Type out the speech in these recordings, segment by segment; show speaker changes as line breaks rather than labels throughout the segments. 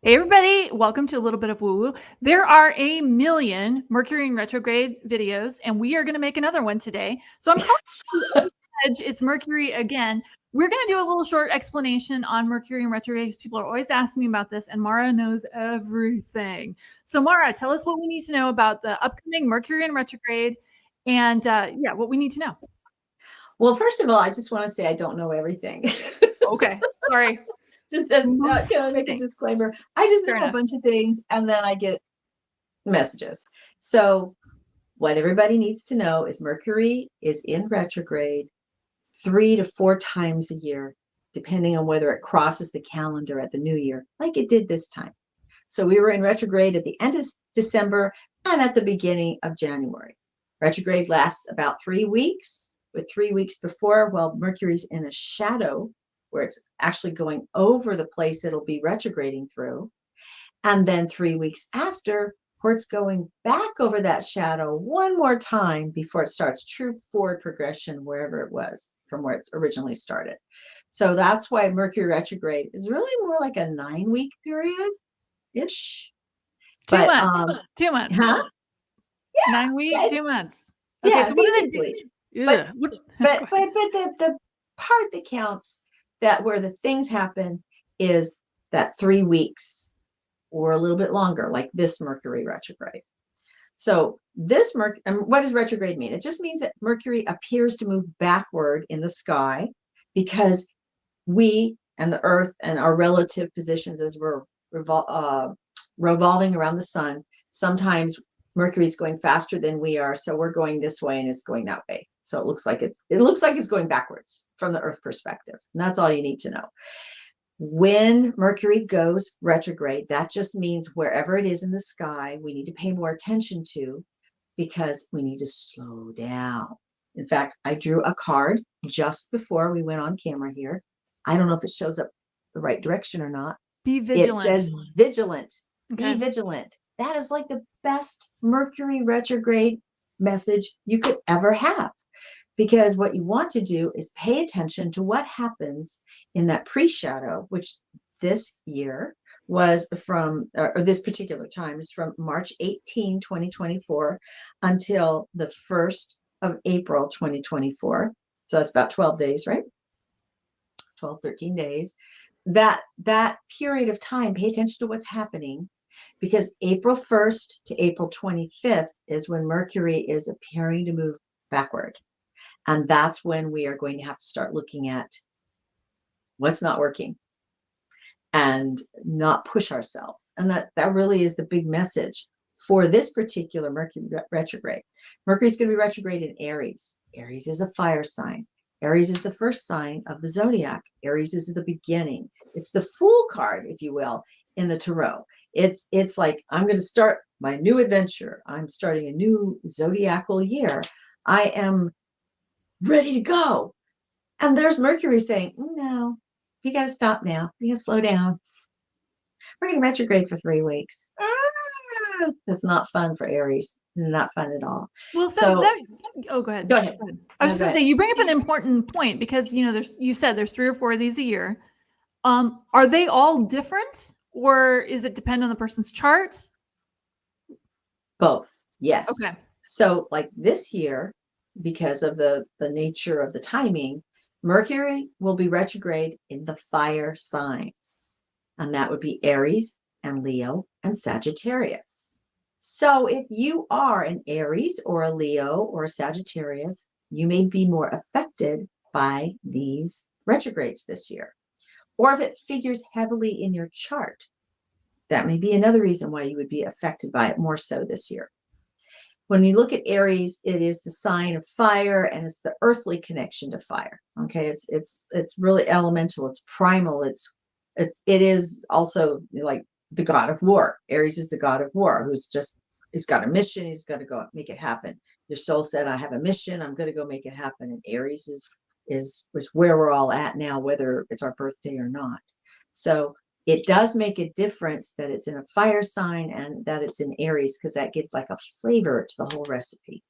Hey everybody, welcome to a little bit of woo-woo. There are a million Mercury in retrograde videos, and we are going to make another one today. So I'm calling it Fudge. It's Mercury again. We're going to do a little short explanation on Mercury in retrograde. People are always asking me about this, and Mara knows everything. So Mara, tell us what we need to know about the upcoming Mercury in retrograde, and what we need to know.
Well, first of all, I just want to say I don't know everything.
Okay, sorry.
Just as can I
Most
make a
things.
disclaimer? I just
Fair
know a
enough.
bunch of things and then I get messages. So what everybody needs to know is Mercury is in retrograde 3 to 4 times a year, depending on whether it crosses the calendar at the new year, like it did this time. So we were in retrograde at the end of December and at the beginning of January. Retrograde lasts about 3 weeks, with 3 weeks before, well, Mercury's in a shadow where it's actually going over the place it'll be retrograding through. And then 3 weeks after, where it's going back over that shadow one more time before it starts true forward progression wherever it was from where it's originally started. So that's why Mercury retrograde is really more like a 9 week period ish.
2
But
months. 2 months.
huh?
9 weeks,
Yeah,
2 months. Okay,
yeah,
so what do they
basically.
do?
But
Ugh, what,
but
go
but
ahead.
but the part that counts, that where the things happen, is that 3 weeks or a little bit longer, like this Mercury retrograde. So this Mercury, and what does retrograde mean? It just means that Mercury appears to move backward in the sky because we and the Earth and our relative positions as we're revolving around the sun, sometimes Mercury's going faster than we are, so we're going this way and it's going that way. So it looks like it's going backwards from the Earth perspective. And that's all you need to know. When Mercury goes retrograde, that just means wherever it is in the sky, we need to pay more attention to, because we need to slow down. In fact, I drew a card just before we went on camera here. I don't know if it shows up the right direction or not.
Be
It
vigilant.
says vigilant. Be
Okay.
vigilant. That is like the best Mercury retrograde message you could ever have. Because what you want to do is pay attention to what happens in that pre-shadow, which this year was from, or this particular time is from March 18, 2024 until the 1st of April, 2024. So that's about 12 days, right? 12, 13 days. That period of time, pay attention to what's happening, because April 1st to April 25th is when Mercury is appearing to move backward. And that's when we are going to have to start looking at what's not working and not push ourselves. And that really is the big message for this particular Mercury retrograde. Mercury is going to be retrograde in Aries. Aries is a fire sign. Aries is the first sign of the zodiac. Aries is the beginning. It's the Fool card, if you will, in the tarot. It's like, I'm going to start my new adventure. I'm starting a new zodiacal year. I am ready to go. And there's Mercury saying, no, you got to stop now. You got to slow down. We're going to retrograde for 3 weeks. That's not fun for Aries. Not fun at all.
Well, so
So
that, oh, go ahead.
go ahead.
Go ahead. I was
No,
just
go
gonna say,
ahead.
you bring up an important point because, you said there's 3 or 4 of these a year. Are they all different or is it depend on the person's chart?
Both.
Okay.
Yes. So like this year, because of the nature of the timing, Mercury will be retrograde in the fire signs. And that would be Aries and Leo and Sagittarius. So if you are an Aries or a Leo or a Sagittarius, you may be more affected by these retrogrades this year. Or if it figures heavily in your chart, that may be another reason why you would be affected by it more so this year. When we look at Aries, it is the sign of fire and it's the earthly connection to fire. Okay, it's really elemental, it's primal, it is also like the god of war. Aries is the god of war, he's got a mission, he's got to go make it happen. Your soul said, I have a mission, I'm going to go make it happen. And Aries is where we're all at now, whether it's our birthday or not. So it does make a difference that it's in a fire sign and that it's in Aries, because that gives like a flavor to the whole recipe.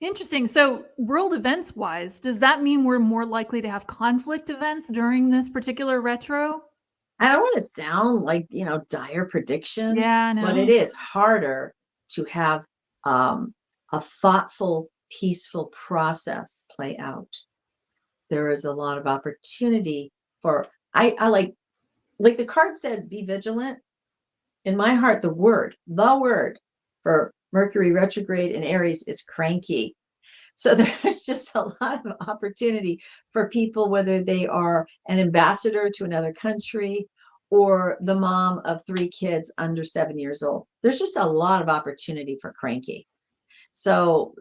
Interesting. So, world events wise, does that mean we're more likely to have conflict events during this particular retro?
I don't want to sound like, dire predictions,
Yeah,
but it
no.
is harder to have um, a thoughtful, peaceful process play out. There is a lot of opportunity for, I like the card said, be vigilant. In my heart, the word for Mercury retrograde in Aries is cranky. So there's just a lot of opportunity for people, whether they are an ambassador to another country or the mom of 3 kids under 7 years old. There's just a lot of opportunity for cranky. So,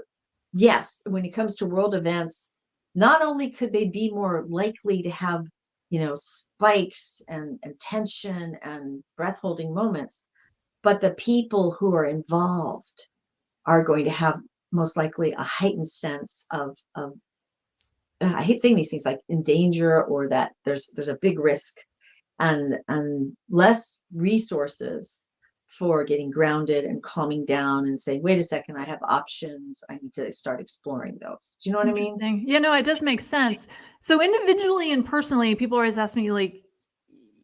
yes, when it comes to world events, not only could they be more likely to have, spikes and tension and breath holding moments, but the people who are involved are going to have most likely a heightened sense of I hate saying these things, like in danger, or that there's a big risk and less resources for getting grounded and calming down and saying, wait a second, I have options. I need to start exploring those. Do you know what I mean?
Interesting. Yeah, no, it does make sense. So individually and personally, people always ask me like,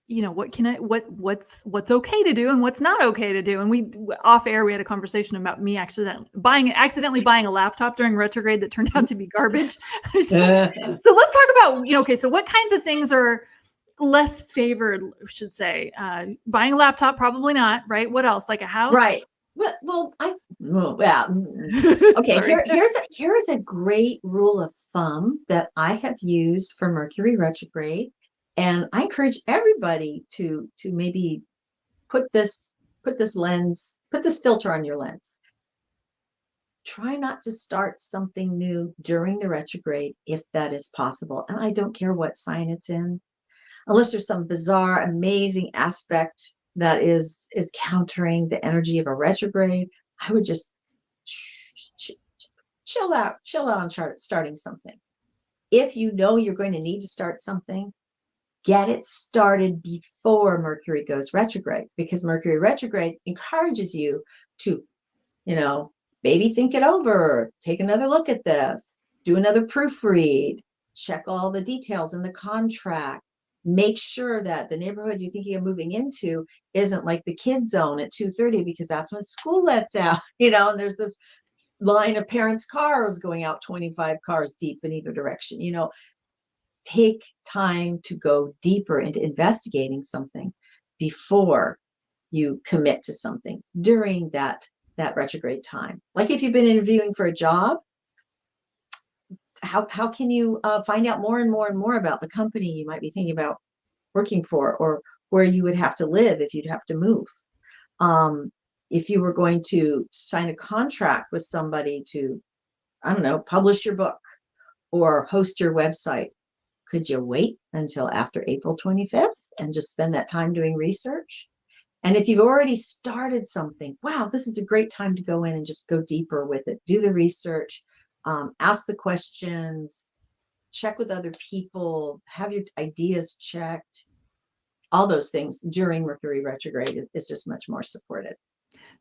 what can I, what's okay to do and what's not okay to do. And we off air, we had a conversation about me accidentally buying a laptop during retrograde that turned out to be garbage. So let's talk about, okay, so what kinds of things are less favored, I should say? Buying a laptop, probably not, right? What else? Like a house?
Right. Yeah. Okay.
Sorry.
Here's a great rule of thumb that I have used for Mercury retrograde, and I encourage everybody to maybe put this put this filter on your lens. Try not to start something new during the retrograde if that is possible, and I don't care what sign it's in, unless there's some bizarre, amazing aspect that is countering the energy of a retrograde. I would just chill out on starting something. If you know you're going to need to start something, get it started before Mercury goes retrograde, because Mercury retrograde encourages you to, maybe think it over, take another look at this, do another proofread, check all the details in the contract, make sure that the neighborhood you're thinking of moving into isn't like the kid zone at 2:30, because that's when school lets out, and there's this line of parents' cars going out 25 cars deep in either direction. Take time to go deeper into investigating something before you commit to something during that retrograde time. Like if you've been interviewing for a job, how can you find out more and more and more about the company you might be thinking about working for, or where you would have to live if you'd have to move? If you were going to sign a contract with somebody to, I don't know, publish your book or host your website, could you wait until after April 25th and just spend that time doing research? And if you've already started something, wow, this is a great time to go in and just go deeper with it. Do the research, ask the questions, check with other people, have your ideas checked. All those things during Mercury retrograde is just much more supported.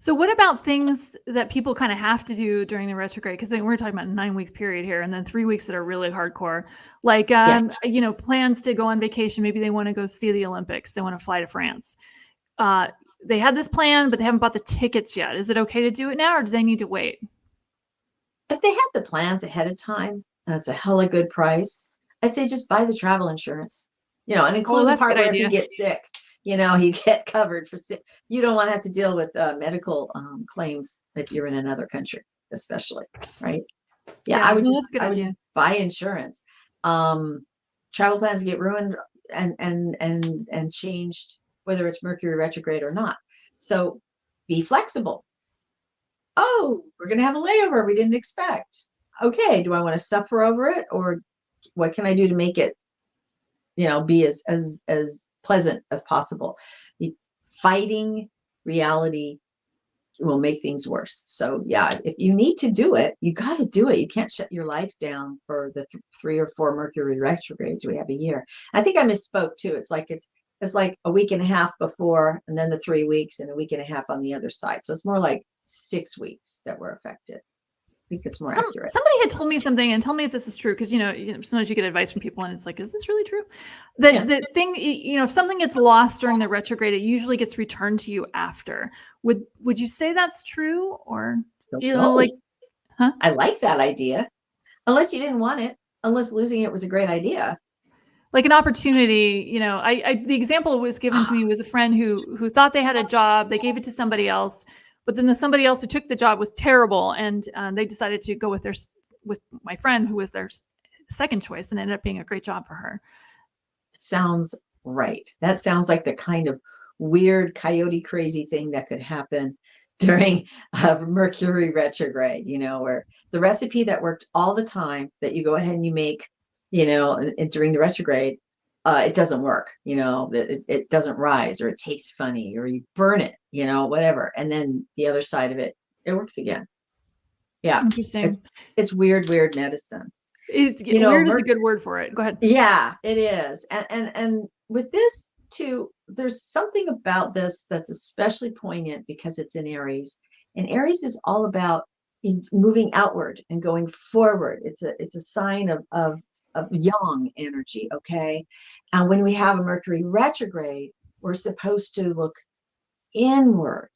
So what about things that people kind of have to do during the retrograde? Because we're talking about a 9-week period here, and then 3 weeks that are really hardcore, like plans to go on vacation. Maybe they want to go see the Olympics. They want to fly to France. They had this plan, but they haven't bought the tickets yet. Is it okay to do it now, or do they need to wait?
If they have the plans ahead of time, that's a hella good price. I'd say just buy the travel insurance, and
Oh,
include the
that's a
part
good
where if you
idea.
get sick, you get covered for sick. You don't want to have to deal with medical claims if you're in another country, especially, right? Yeah,
Yeah,
I would
no,
just
that's a good
I would
idea.
just buy insurance. Travel plans get ruined and changed, whether it's Mercury retrograde or not. So be flexible. Oh, we're going to have a layover we didn't expect. Okay, do I want to suffer over it, or what can I do to make it, be as pleasant as possible? Fighting reality will make things worse. So yeah, if you need to do it, you got to do it. You can't shut your life down for the 3 or 4 Mercury retrogrades we have a year. I think I misspoke too. It's like a week and a half before, and then the 3 weeks, and a week and a half on the other side. So it's more like 6 weeks that were affected. think it's more accurate.
Somebody had told me something, and tell me if this is true, because sometimes you get advice from people and it's like, is this really true? The thing, if something gets lost during the retrograde, it usually gets returned to you after. Would you say that's true? Or like, huh?
I like that idea, unless you didn't want it, unless losing it was a great idea.
Like an opportunity, the example was given to me was a friend who thought they had a job, they gave it to somebody else, but then somebody else who took the job was terrible, and they decided to go with my friend, who was their second choice, and ended up being a great job for her.
Sounds right. That sounds like the kind of weird coyote crazy thing that could happen during Mercury retrograde, where the recipe that worked all the time that you go ahead and you make, during the retrograde, it doesn't work, it doesn't rise, or it tastes funny, or you burn it, whatever. And then the other side of it, it works again. Yeah.
Interesting.
It's weird medicine.
Weird is a good word for it. Go ahead.
Yeah, it is. And with this too, there's something about this that's especially poignant because it's in Aries. And Aries is all about moving outward and going forward. It's a sign of yang energy, okay? And when we have a Mercury retrograde, we're supposed to look inward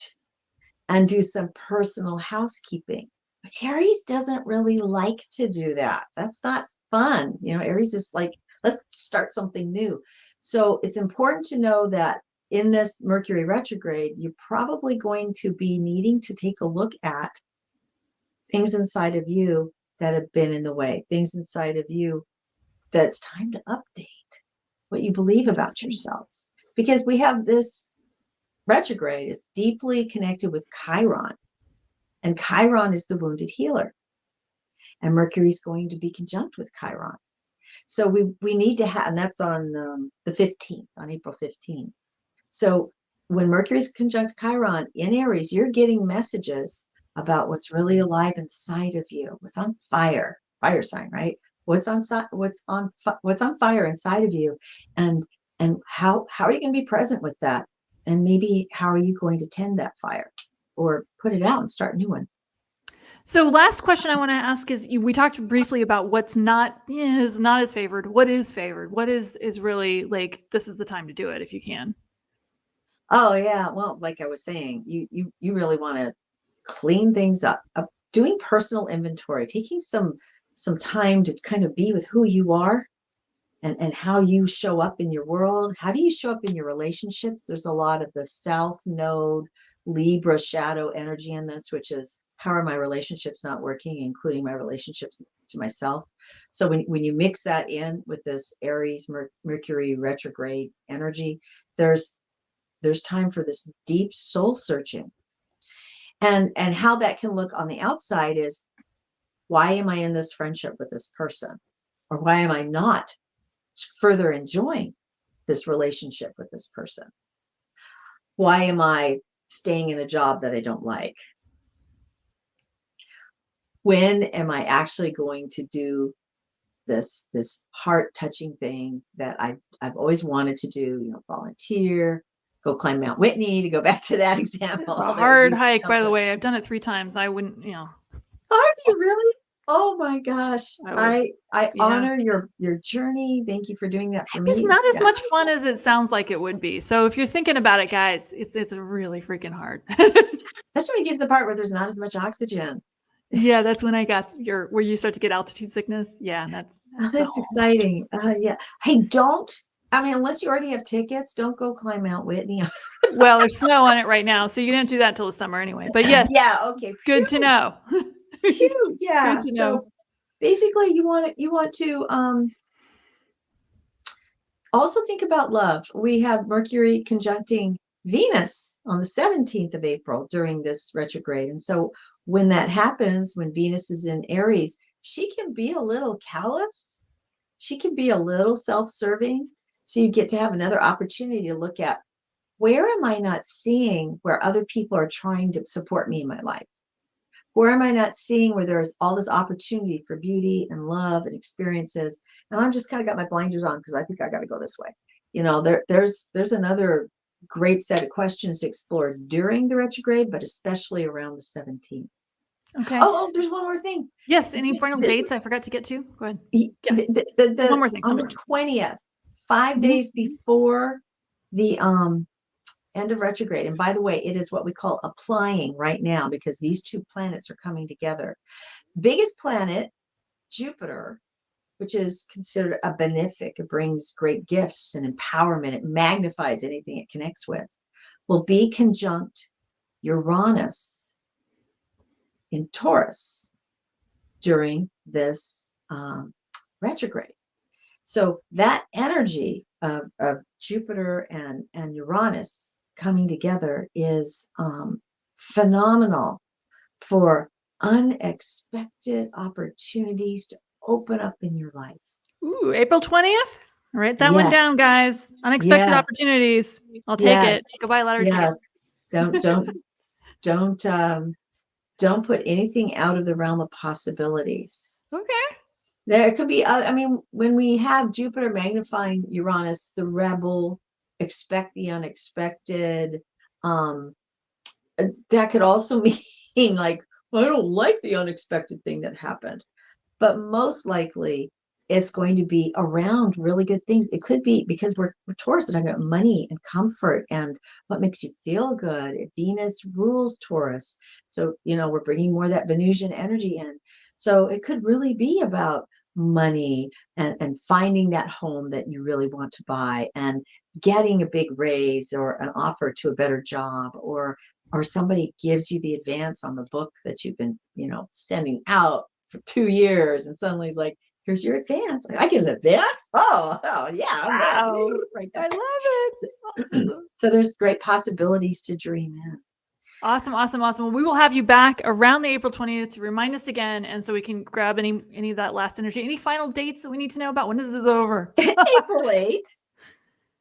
and do some personal housekeeping. But Aries doesn't really like to do that. That's not fun. Aries is like, let's start something new. So it's important to know that in this Mercury retrograde, you're probably going to be needing to take a look at things inside of you that have been in the way, things inside of you that's time to update what you believe about yourself. Because we have this retrograde is deeply connected with Chiron. And Chiron is the wounded healer. And Mercury is going to be conjunct with Chiron. So we need to have, and that's on the 15th, on April 15th. So when Mercury is conjunct Chiron in Aries, you're getting messages about what's really alive inside of you, what's on fire sign, right? What's on fire inside of you, and how are you going to be present with that? And maybe how are you going to tend that fire, or put it out and start a new one?
So last question I want to ask is, we talked briefly about what's not as favored. What is favored? What is really like, this is the time to do it if you can?
Oh yeah. Well, like I was saying, you really want to clean things up, doing personal inventory, taking some time to kind of be with who you are and how you show up in your world. How do you show up in your relationships? There's a lot of the South Node Libra shadow energy in this, which is, how are my relationships not working, including my relationships to myself? So when you mix that in with this Aries Mercury retrograde energy, there's time for this deep soul searching. And how that can look on the outside is, why am I in this friendship with this person? Or why am I not further enjoying this relationship with this person? Why am I staying in a job that I don't like? When am I actually going to do this heart-touching thing that I've always wanted to do, volunteer, go climb Mount Whitney, to go back to that example.
It's a hard hike, by the way. I've done it 3 times. I wouldn't,
Are you really? Oh my gosh. I honor your journey. Thank you for doing that for me.
It's not as much fun as it sounds like it would be. So if you're thinking about it, guys, it's really freaking hard.
That's when you get to the part where there's not as much oxygen.
Yeah, that's when I got where you start to get altitude sickness. Yeah, that's
exciting. Yeah. Hey, unless you already have tickets, don't go climb Mount Whitney.
Well, there's snow on it right now, so you didn't do that until the summer anyway. But yes.
Yeah. Okay.
Good to know.
Yeah.
Good to know.
So basically, you want to also think about love. We have Mercury conjuncting Venus on the 17th of April during this retrograde. And so when that happens, when Venus is in Aries, she can be a little callous. She can be a little self-serving. So you get to have another opportunity to look at, where am I not seeing where other people are trying to support me in my life? Where am I not seeing where there's all this opportunity for beauty and love and experiences? And I'm just kind of got my blinders on because I think I got to go this way. There's another great set of questions to explore during the retrograde, but especially around the 17th.
Okay.
Oh, there's one more thing.
Yes. Any final dates I forgot to get to? Go ahead. Yeah. One more thing.
On the 20th, 5
Mhm.
days before the end of retrograde. And by the way, it is what we call applying right now because these two planets are coming together. Biggest planet, Jupiter, which is considered a benefic. It brings great gifts and empowerment. It magnifies anything it connects with. Will be conjunct Uranus in Taurus during this retrograde. So that energy of Jupiter and Uranus coming together is phenomenal for unexpected opportunities to open up in your life.
Ooh, April 20th. Write that one down,
Yes.
guys. Unexpected
Yes.
opportunities. I'll take
Yes.
it. Goodbye, lottery ticket.
Yes. Don't put anything out of the realm of possibilities.
Okay.
There could be, I mean, when we have Jupiter magnifying Uranus, the rebel, expect the unexpected. That could also mean like, well, I don't like the unexpected thing that happened. But most likely it's going to be around really good things. It could be because we're Taurus, we're talking about money and comfort and what makes you feel good. Venus rules Taurus. So, we're bringing more of that Venusian energy in. So it could really be about money and finding that home that you really want to buy and getting a big raise or an offer to a better job or somebody gives you the advance on the book that you've been, sending out for 2 years and suddenly it's like, here's your advance. I get an advance. Oh yeah.
Wow.
Right
I love it. Awesome.
So there's great possibilities to dream in.
Awesome. Well, we will have you back around the April 20th to remind us again. And so we can grab any of that last energy. Any final dates that we need to know about when this is over?
April 8th,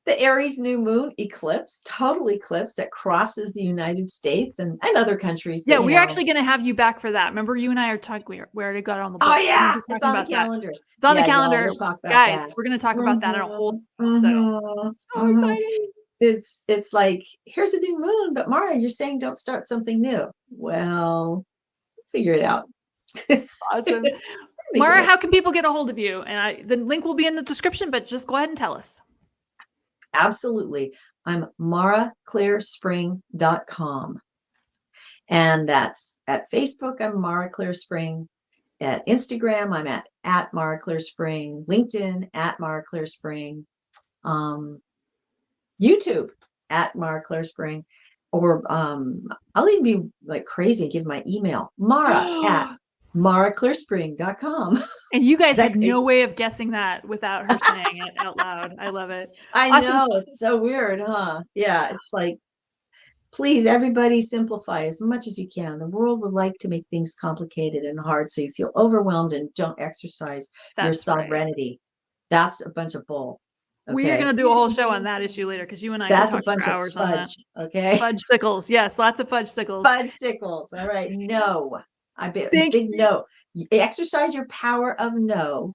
the Aries new moon eclipse, total eclipse that crosses the United States and other countries.
Yeah, we're actually going to have you back for that. Remember, you and I are talking, we already got it on the book.
Oh yeah, it's on the calendar.
It's on the calendar.
We'll talk about
guys,
that.
we're going to talk about that in a whole episode. So exciting.
It's like, here's a new moon, but Mara, you're saying don't start something new. Well, figure it out.
Awesome. Mara, how can people get a hold of you? And the link will be in the description, but just go ahead and tell us.
Absolutely. I'm maraclearspring.com. And that's at Facebook, I'm Mara Clear Spring. At Instagram, I'm at Mara Clear Spring. LinkedIn, at Mara Clear Spring. YouTube, at Mara Clear Spring. Or I'll even be like crazy and give my email, mara@maraclearspring.com.
And you guys had no way of guessing that without her saying it out loud. I love it.
I know, it's so weird, huh? Yeah, it's like, please, everybody simplify as much as you can. The world would like to make things complicated and hard so you feel overwhelmed and don't exercise your sovereignty. Right. That's a bunch of bull. Okay?
We are going to do a whole show on that issue later because you and I can talk for hours on that.
Okay.
Fudge sickles. Yes, lots of fudge sickles.
Fudge sickles. All right. No. Big no. Exercise your power of no.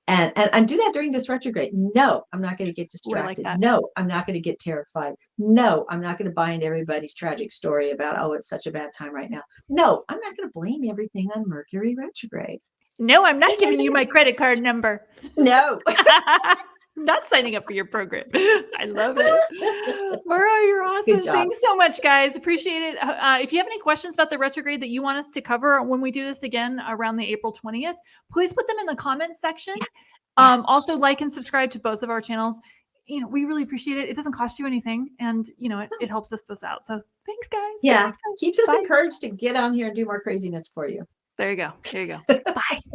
And do that during this retrograde. No, I'm not going to get distracted. Like no, I'm not going to get terrified. No, I'm not going to buy into everybody's tragic story about, oh, it's such a bad time right now. No, I'm not going to blame everything on Mercury retrograde. No, I'm not giving you my credit card number. No.
I'm not signing up for your program. I love it. Mara, you're awesome. Thanks so much, guys. Appreciate it. If you have any questions about the retrograde that you want us to cover when we do this again around the April 20th, please put them in the comments section. Yeah. Also, like and subscribe to both of our channels. We really appreciate it. It doesn't cost you anything. And, it helps us post out. So thanks, guys.
Yeah. Keeps us encouraged to get on here and do more craziness for you.
There you go. Bye.